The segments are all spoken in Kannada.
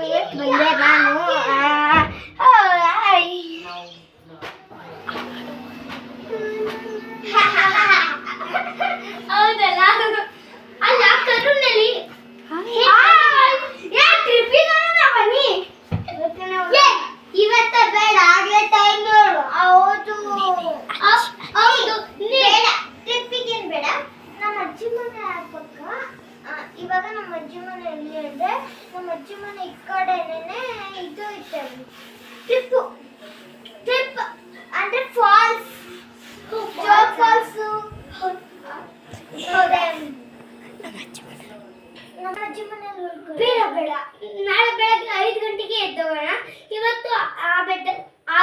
ಬಂದೆ ನಾನು ಹೌದಲ್ಲ ಅಲ್ಲ ಕರುನಲ್ಲಿ ಬನ್ನಿ ಇವತ್ತ ಬೇಡ ಆಗ್ಲೇ ಟೈಮ್ ನೋಡು ಹೌದು ಹೌದು ಬೇಡ ಟ್ರಿಪ್ಪಿಗೇನು ಬೇಡ ನಮ್ಮ ಅಜ್ಜಿ ಮನೆ ಪಕ್ಕ ಇವಾಗ ನಮ್ಮ ಅಜ್ಜಿ ಮನೆ ಎಲ್ಲಿ ಅಂದ್ರೆ ನಮ್ಮ ಅಜ್ಜಿ ಮನೆ ಈ ಕಡೆನೇ ಇದು ಐತೆ ಟ್ರಿಪ್ ಅಂದ್ರೆ ಫಾಲ್ಸ್ ಜೋಗ್ ಫಾಲ್ಸ್ ನಮ್ಮ ಅಜ್ಜಿ ಮನೆಯಲ್ಲಿ ಬೇಡ ಬೇಡ ನಾಳೆ ಬೆಳಗ್ಗೆ 5 ಗಂಟೆಗೆ ಎದ್ದೋಗೋಣ ಇವತ್ತು ಆ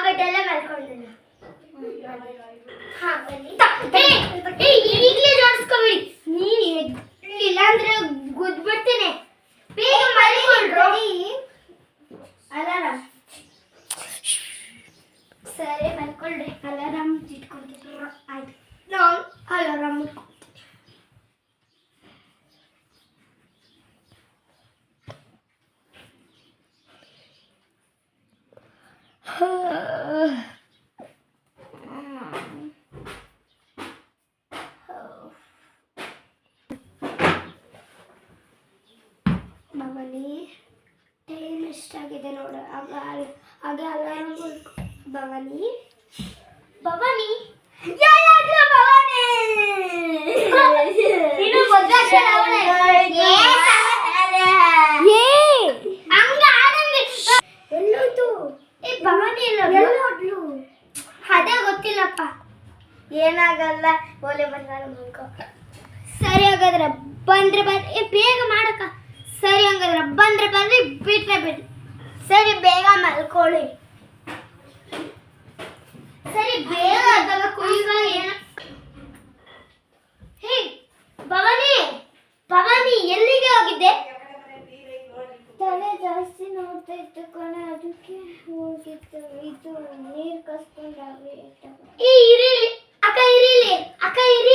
ಬೆಡ್ ಎಲ್ಲ ಮಲ್ಕೊಂಡಿಲ್ಲ ಈಗಲೇ ಜೋಡಿಸ್ಕೊಬಿಡಿ ನೀನು ಎದ್ಲಿಲ್ಲ ಅಂದ್ರೆ ಗುದ್ಬಿಡ್ತೇನೆ ಬೇಗ ಮಲ್ಕೊಂಡ್ರಿ ಅಲಾರಾಮ್ ಸರಿ ಮಲ್ಕೊಳ್ರಿ ಅಲಾರಾಮ್ ಇಟ್ಕೊಂತಿದ್ರು ಆಯ್ತು ನಾನು ಅಲಾರಾಮ್ ಭವಾನಿ ಟೈಮ್ ಎಷ್ಟಾಗಿದೆ ನೋಡು ಹಾಗೆ ಅಲಾರಾಮ್ ಭವಾನಿ ಭವಾನಿ ಎಲ್ಲೋಯ್ತು ಭವಾನಿ ಎಲ್ಲೋದ್ಲು ಅದೇ ಗೊತ್ತಿಲ್ಲಪ್ಪ ಏನಾಗಲ್ಲ ಓಲೆ ಬಂದಾರ ಮಲ್ಕೋ ಸರಿ ಹಾಗಾದ್ರೆ ಬಂದ್ರೆ ಬೇಗ ಮಾಡಕ್ಕ ಸರಿ ಹಂಗಾದ್ರೆ ಬಂದ್ರೆ ಬಿಟ್ರೆ ಬಿಡ್ರಿ ಸರಿ ಬೇಗ ಮಲ್ಕೊಳ್ಳಿ ಸರಿ ಬೇಗ ಇವಾಗ ಏನ ಹೇ ಭವಾನಿ ಎಲ್ಲಿಗೆ ಹೋಗಿದ್ದೆ ತಲೆ ಜಾಸ್ತಿ ನೋಡ್ತಾ ಇತ್ತು ಕಣೆ ಅದಕ್ಕೆ ಹೋಗಿತ್ತು ಇದು ನೀರು ಕಸ್ಕೊಂಡಾಗ ಅಕ್ಕ ಇರಿ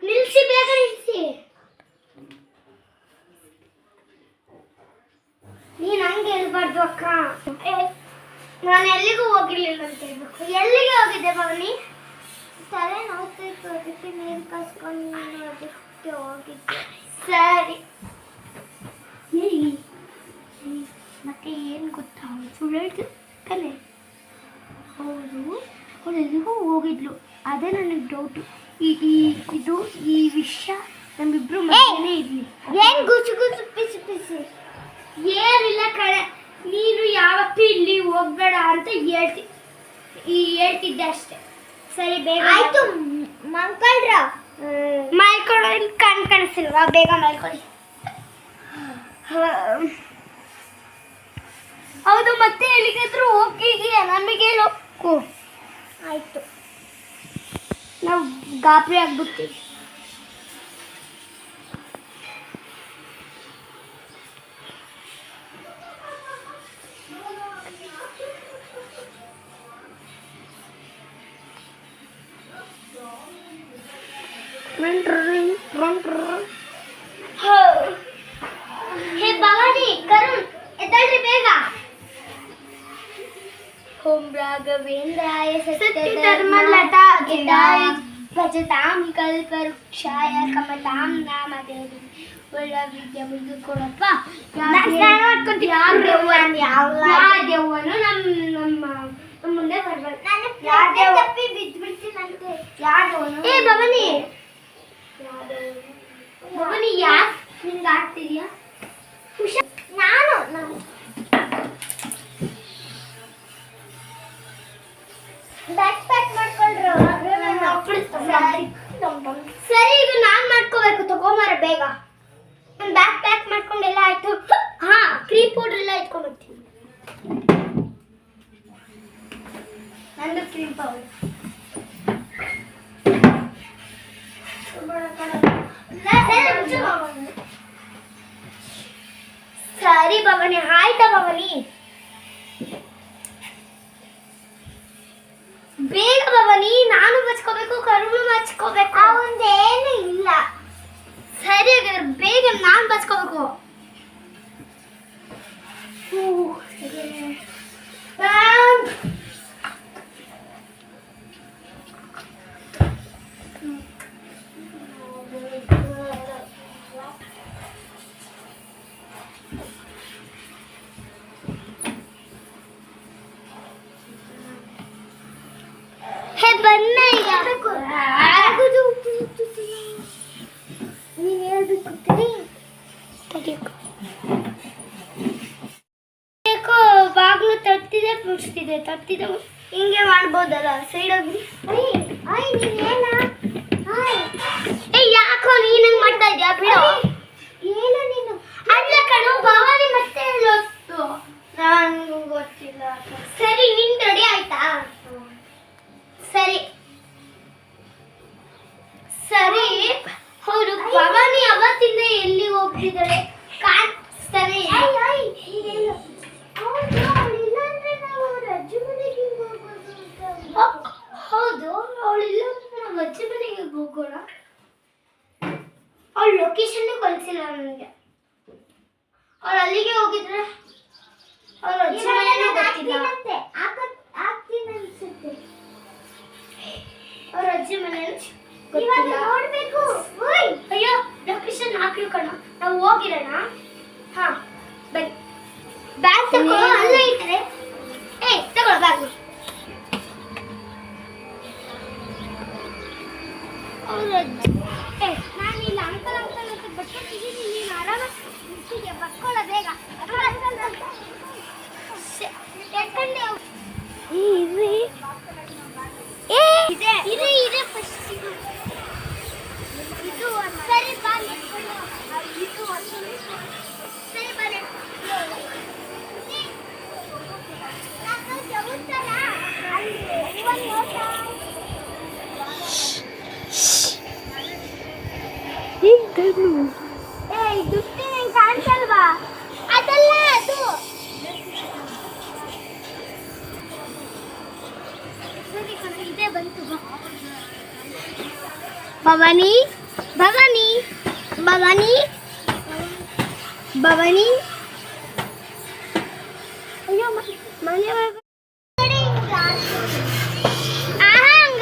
ನಿಲ್ಸಿ ಬೇಗ ನಿಲ್ಸಿ ನೀನ್ ಹಂಗೆ ಹೇಳ್ಬಾರ್ದು ಅಕ್ಕ ನಾನು ಎಲ್ಲಿಗೂ ಹೋಗಿರ್ಲಿಲ್ಲ ಅಂತ ಹೇಳ್ಬೇಕು ಎಲ್ಲಿಗೆ ಹೋಗಿದ್ದೆ ಭವಾನಿ ತಲೆ ನೋಡ್ತಾ ಇತ್ತು ಅದಕ್ಕೆ ನೀರು ಕಸ್ಕೊಂಡು ಅದಕ್ಕೆ ಹೋಗಿದ್ದೆ ಸರಿ ಮತ್ತೆ ಏನು ಗೊತ್ತಾ ಸುಳ್ಳು ಹೇಳ್ತಾನೆ ಹೌದು ಅವಳು ಎಲ್ಲಿಗೂ ಹೋಗಿದ್ಲು ಅದೇ ನನಗೆ ಡೌಟು ಈ ವಿಷಯ ನಮ್ಮಿಬ್ರು ಮಧ್ಯೆನೇ ಇರಲಿ ಏನು ಗುಸು ಪಿಸಿ ಏನಿಲ್ಲ ಕಣೆ ನೀನು ಯಾವತ್ತೂ ಇಲ್ಲಿ ಹೋಗ್ಬೇಡ ಅಂತ ಹೇಳ್ತಿದ್ದೆ ಅಷ್ಟೇ ಸರಿ ಬೇಗ ಆಯ್ತು ಮಲ್ಕೊಳ್ಳೋ ಕಣ್ ಕಾಣಿಸ್ತಿಲ್ವಾ ಬೇಗ ಮಲ್ಕೊಳ್ಳಿ ಹೌದು ಮತ್ತೆ ಎಲ್ಲಿಗಾದ್ರೂ ಹೋಗಿದೆಯಾ ನಮಗೆ ಹೋಗು ಆಯ್ತು ನಾವು ಗಾಬರಿ ಆಗ್ಬಿಡ್ತೀವಿ ಹೇ ಭವಾನಿ ಕರುಣ್ ಎದ್ದೇಳ್ರಿ ಬೇಗ ಓಂ ರಾಘವೇಂದ್ರಾಯ ಸತ್ಯಧರ್ಮಲತಾಯ ಭಜತಾಂ ಕಲ್ಪವೃಕ್ಷಾಯ ಕಮಲಾಂ ನಾಮದೇವಿ ಒಳ್ಳ ವಿದ್ಯೆ ಮುಗಿದು ಕೊಡಪ್ಪ ಯಾವ ದೇವನು ನಮ್ಮ ಮುಂದೆ ಬರ್ಬಾರ್ದು ಬಿದ್ಬಿಡ್ತೀನಂತೆ ಯಾವ್ದವನು ಏ ಭವಾನಿ ಯಾಕೆ ನಿಂಗೆ ಆಗ್ತಿದ್ಯಾ ನಾನು ಬ್ಯಾಕ್ ಪ್ಯಾಕ್ ಮಾಡ್ಕೊಂಡ್ರು ಸರಿ ಈಗ ನಾನು ಮಾಡ್ಕೋಬೇಕು ತಗೊಂಬಾರ ಬೇಗ ನಾನು ಬ್ಯಾಕ್ ಪ್ಯಾಕ್ ಮಾಡ್ಕೊಂಡೆಲ್ಲ ಆಯ್ತು ಹಾ ಕ್ರೀಮ್ ಪೌಡರ್ ಎಲ್ಲ ಇಟ್ಕೊಂಡ್ಬರ್ತೀನಿ ನಂದು ಕ್ರೀಮ್ ಪೌಡರ್ ಸರಿ ಭವಾನಿ ಆಯ್ತಾ ಭವಾನಿ ಬೇಗ ಭವಾನಿ ನಾನು ಬಚ್ಕೋಬೇಕು ಕರುಳು ಬಚ್ಕೋಬೇಕು ಅವಂದೇನು ಇಲ್ಲ ಸರಿ ಹಾಗಾದ್ರೆ ಬೇಗ ನಾನು ಬಚ್ಕೋಬೇಕು ತಪ್ಪಿದೆ ಹಿಂಗೆ ಮಾಡ್ಬೋದಲ್ಲ ಸೈಡ್ ಹೋಗಿ ಯಾಕೋ ನೀನಂಗ್ ಮಾಡ್ತಾ ಇದ್ಯಾ ಬಿಡು ಏನು ನೀನು ಅಲ್ಲ ಕಣೋ ಭವಾನಿ ಮತ್ತೆ ಎಲ್ಲೋಸ್ತು ನನಗೂ ಗೊತ್ತಿಲ್ಲ ಸರಿ ನಿನ್ ರೆಡಿ ಆಯ್ತಾ ಸರಿ ಸರಿ ಹೌದು ಭವಾನಿ ಅವತ್ತಿಂದ ಎಲ್ಲಿ ಹೋಗ್ತಿದ್ದಾಳೆ ಕಾಣಿಸ್ತಾನೆ ಹೌದು ಅವಳಿಲ್ಲ ನಾವು ಅಜ್ಜಿ ಮನೆಗೆ ಹೋಗೋಣ ಅವಳ ಲೊಕೇಶನ್ ಕಳಿಸಿಲ್ಲ ನನಗೆ ಅವಳು ಅಲ್ಲಿಗೆ ಹೋಗಿದ್ರೆ ಅವಳ ಅಜ್ಜಿ ಮನೆಯೂ ಗೊತ್ತಿಲ್ಲ ಅವ್ರ ಅಜ್ಜಿ ಮನೆಯಲ್ಲಿ ಗೊತ್ತಿಲ್ಲ ನೋಡ್ಬೇಕು ಅಯ್ಯೋ ಲೊಕೇಶನ್ ಹಾಕ್ಲು ಕಣ ನಾವು ಹೋಗಿರೋಣ ಹಾ ಬೈ ಬ್ಯಾಗ್ ತಗೋ ಅಲ್ಲೇ ಇಟ್ರೆ ತಗೋ ಬ್ಯಾಗ್ ನಾನು ಇಲ್ಲ ಅಂಕಲ್ ಅಂಕಲ್ ಅಂತ ಬರ್ಕೊತಿದ್ದೀನಿ ನೀನು ಆರಾಮಾಗಿ ಬರ್ಕೊಳ್ಳೋ ಬೇಗ ಇದೆ ಫಸ್ಟ್ ಇದು ಸರಿ ಬಾ ಇದು ಸರಿ ಬನ್ನಿ ದುಡ್ಡು ನಂಗೆ ಕಾಣಿಸಲ್ವಾ ಅದಲ್ಲ ಅದು ಸರಿ ಕಣ ಇದೇ ಬಂತು ಭವಾನಿ ಭವಾನಿ ಭವಾನಿ ಭವಾನಿ ಅಯ್ಯೋ ಮನೆ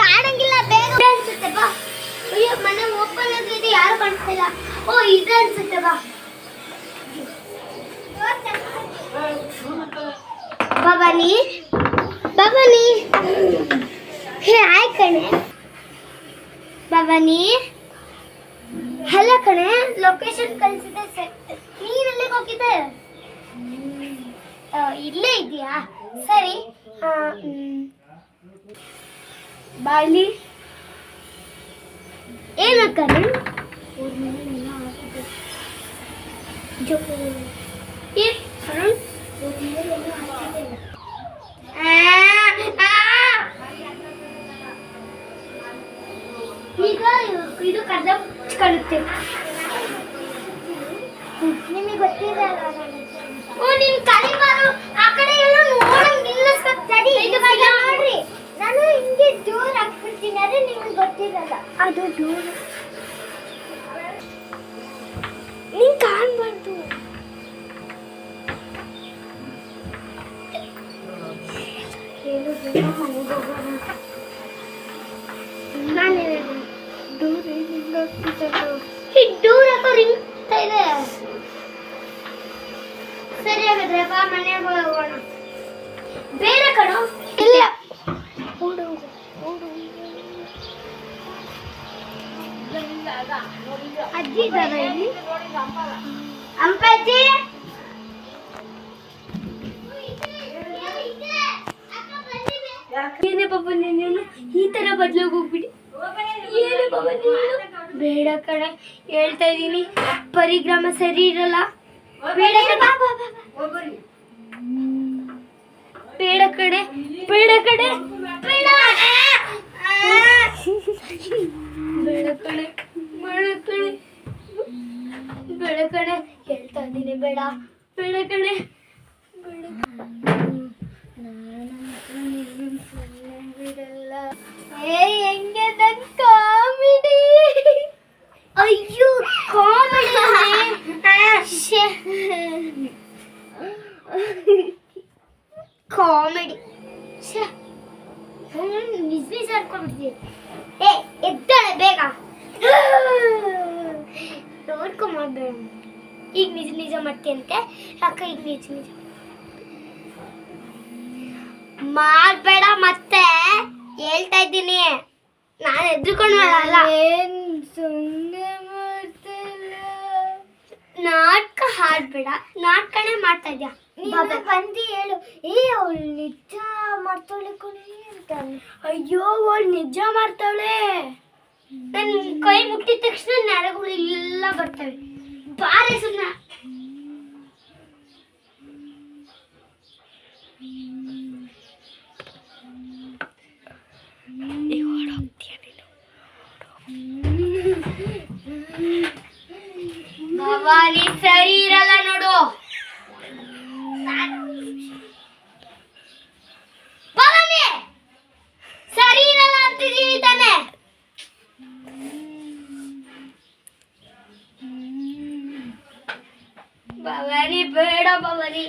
ಆಡಂಗಿಲ್ಲ ಬೇಗ ಅನ್ಸುತ್ತೆ ಬಾ ಅಯ್ಯೋ ಮನೆ ಓಪನ್ ಆಗಿದೆ ಯಾರು ಕಾಣಿಸ್ತಿಲ್ಲ ಓ ಇದೆ ಅನ್ಸುತ್ತೆ ಬಾ ಭವಾನಿ ಭವಾನಿ ಹೇ ಆಯ್ ಕಣೆ ಭವಾನಿ ಅಲ್ಲ ಕಣೆ ಲೊಕೇಶನ್ ಕಳಿಸಿದೆ ನೀನೆಲ್ಲಿಗೆ ಹೋಗಿದ್ದೆ ಇಲ್ಲೇ ಇದೆಯಾ ಸರಿ ಬಾಯ್ಲಿ ಏನು ಕಣೆ ಈಗ ಇದು ಕರ್ದ ಕಳುತ್ತೆ ನಿಮಗೆ ಗೊತ್ತಿದೆ ಓ ನೀನು ಕಲಿಬಾರು ಆ ಕಡೆ ಎಲ್ಲ ನೋಡಂಗಿಲ್ಲ ತಡಿ ನೋಡ್ರಿ ನಾನು ಹಿಂಗೆ ದೂರ ಹಾಕ್ಬಿಡ್ತೀನಿ ಅದೇ ನಿಮ್ಗೆ ಗೊತ್ತಿರಲ್ಲ ಅದು ದೂರ ನೀನು ಕಾಣ್ಬಾರ್ದು ದೂರ ರಿಂಗ್ತಾ ಇದೆ ಸರಿ ಹಾಗಾದ್ರೆ ಬಾ ಮನೆಗೆ ಹೋಗೋಣ ಬೇರೆ ಕಣೋ ಇಲ್ಲ ಅಜ್ಜಿ ಇದ್ದಾರ ಇಲ್ಲಿ ಅಂಪಾಜಿ ಏನೇ ಪಾಪ ನೀನು ಈ ತರ ಬದಲಾಗಿ ಹೋಗ್ಬಿಡಿ ಏನು ಪಾಪ ನೀನು ಬೇಡ ಕಣೆ ಹೇಳ್ತಾ ಇದ್ದೀನಿ ಪರಿಗ್ರಾಮ ಸರಿ ಇರಲ್ಲ ಬೇಡ ಬೇಡ ಕಡೆ ಬೇಡ ಕಡೆ ಬೇಡ ಬೇಡ ಕಡೆ ಬೇಡ ಕಡೆ ಬೇಡ ಕಡೆ ಹೇಳ್ತಾ ಇದ್ದೀನಿ ಬೇಡ ಬೇಡ ಕಡೆ ಬೇಡ ಬಿಡಲ್ಲ ಹೆಂಗೆ ನನ್ ಕಾಮಿಡಿ ಅಯ್ಯೋ ಕಾಮಿಡಿ ಕಾಮಿಡಿ ನಿಜ ಆಡ್ಕೊಂಡ್ಬಿಡ್ತೀವಿ ಎದ್ದಾಳೆ ಬೇಗ ನೋಡ್ಕೊಂಬೇಡ ಈಗ ನಿಜ ನಿಜ ಮಾಡ್ತೀಯಂತೆ ಅಕ್ಕ ಈಗ ನಿಜ ನಿಜ ಮಾಡ್ಬೇಡ ಮತ್ತೆ ಹೇಳ್ತಾ ಇದ್ದೀನಿ ನಾನು ಎದ್ರುಕೊಂಡು ಮಾಡಲ್ಲ ಸುಮ್ಮನೆ ಮಾಡ್ತಿಲ್ಲ ನಾಟಕ ಹಾಡ್ಬೇಡ ನಾಟಕನೇ ಮಾಡ್ತಾ ಇದ್ಯಾ ಬಂದು ಹೇಳು ಅವಳು ನಿಜ ಮಾಡ್ತಾಳೆ ಕೊನೆ ಅಂತಾನೆ. ಅಯ್ಯೋ ಅವಳು ನಿಜ ಮಾಡ್ತಾಳೆ. ನನ್ನ ಕೈ ಮುಟ್ಟಿದ ತಕ್ಷಣ ನರಗಳು ಎಲ್ಲ ಬರ್ತವೆ. ಬಾರೆ ಸುಮ್ಮನೆ. ಭವಾನಿ ಸರಿ ಇರಲ್ಲ ನೋಡು. ಭವಾನಿ ಸರಿ ಇರಲ್ಲ ಅಂತಿದೀವಿ ತಾನೆ. ಭವಾನಿ ಬೇಡ ಭವಾನಿ.